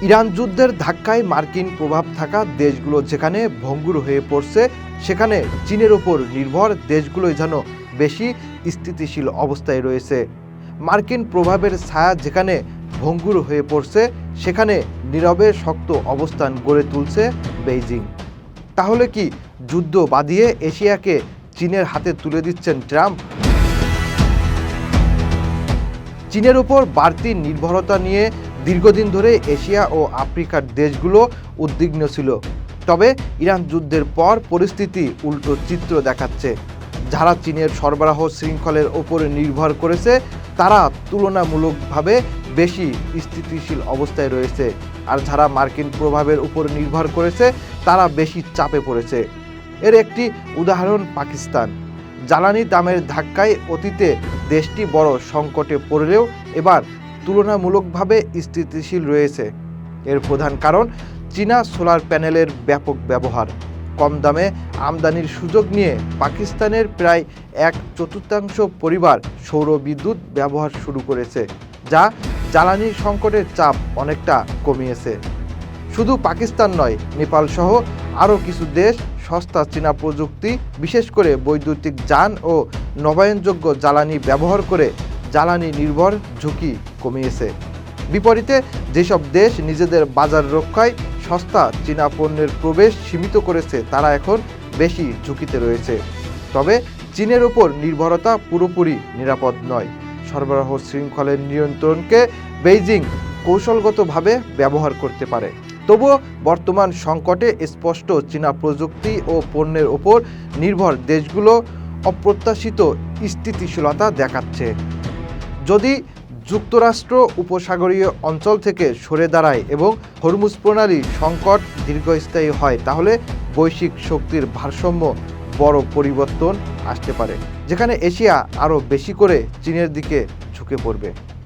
Iran যুদ্ধের ধাক্কায় মার্কিন প্রভাব থাকা দেশগুলো যেখানে ভঙ্গুর হয়ে পড়ছে, সেখানে চীনের ওপর নির্ভর দেশগুলোই যেন বেশি স্থিতিশীল অবস্থায় রয়েছে। মার্কিন প্রভাবের ছায়া যেখানে ভঙ্গুর হয়ে পড়ছে, সেখানে নীরবে শক্ত অবস্থান গড়ে তুলছে বেইজিং। তাহলে কি যুদ্ধ বাঁধিয়ে এশিয়াকে চীনের হাতে তুলে দিচ্ছেন ট্রাম্প? চীনের ওপর বাড়তি নির্ভরতা নিয়ে দীর্ঘদিন ধরে এশিয়া ও আফ্রিকার দেশগুলো উদ্বিগ্ন ছিল। তবে ইরান যুদ্ধের পর পরিস্থিতি উল্টো চিত্র দেখাচ্ছে। যারা চীনের সরবরাহ শৃঙ্খলের ওপরে নির্ভর করেছে, তারা তুলনামূলকভাবে বেশি স্থিতিশীল অবস্থায় রয়েছে, আর যারা মার্কিন প্রভাবের উপর নির্ভর করেছে, তারা বেশি চাপে পড়েছে। এর একটি উদাহরণ পাকিস্তান। জ্বালানি দামের ধাক্কায় অতীতে দেশটি বড় সংকটে পড়লেও এবার তুলনামূলকভাবে স্থিতিশীল রয়েছে। এর প্রধান কারণ চীনা সোলার প্যানেলের ব্যাপক ব্যবহার। কম দামে আমদানির সুযোগ নিয়ে পাকিস্তানের প্রায় 1/4 পরিবার সৌর বিদ্যুৎ ব্যবহার শুরু করেছে, যা জ্বালানির সংকটের চাপ অনেকটা কমিয়েছে। শুধু পাকিস্তান নয়, নেপাল সহ আরও কিছু দেশ সস্তা চীনা প্রযুক্তি, বিশেষ করে বৈদ্যুতিক যান ও নবায়নযোগ্য জ্বালানি ব্যবহার করে জ্বালানি নির্ভর ঝুঁকি কমিয়েছে। বিপরীতে যেসব দেশ নিজেদের বাজার রক্ষায় সস্তা চীনা পণ্যের প্রবেশ সীমিত করেছে, তারা এখন বেশি ঝুঁকিতে রয়েছে। তবে চীনের ওপর নির্ভরতা পুরোপুরি নিরাপদ নয়। সরবরাহ শৃঙ্খলের নিয়ন্ত্রণকে বেইজিং কৌশলগতভাবে ব্যবহার করতে পারে। তবুও বর্তমান সংকটে স্পষ্ট চীনা প্রযুক্তি ও পণ্যের ওপর নির্ভর দেশগুলো অপ্রত্যাশিত স্থিতিশীলতা দেখাচ্ছে। যদি যুক্তরাষ্ট্র উপসাগরীয় অঞ্চল থেকে সরে দাঁড়ায় এবং হরমুজ প্রণালী সংকট দীর্ঘস্থায়ী হয়, তাহলে বৈশ্বিক শক্তির ভারসাম্য বড় পরিবর্তন আসতে পারে, যেখানে এশিয়া আরও বেশি করে চীনের দিকে ঝুঁকে পড়বে।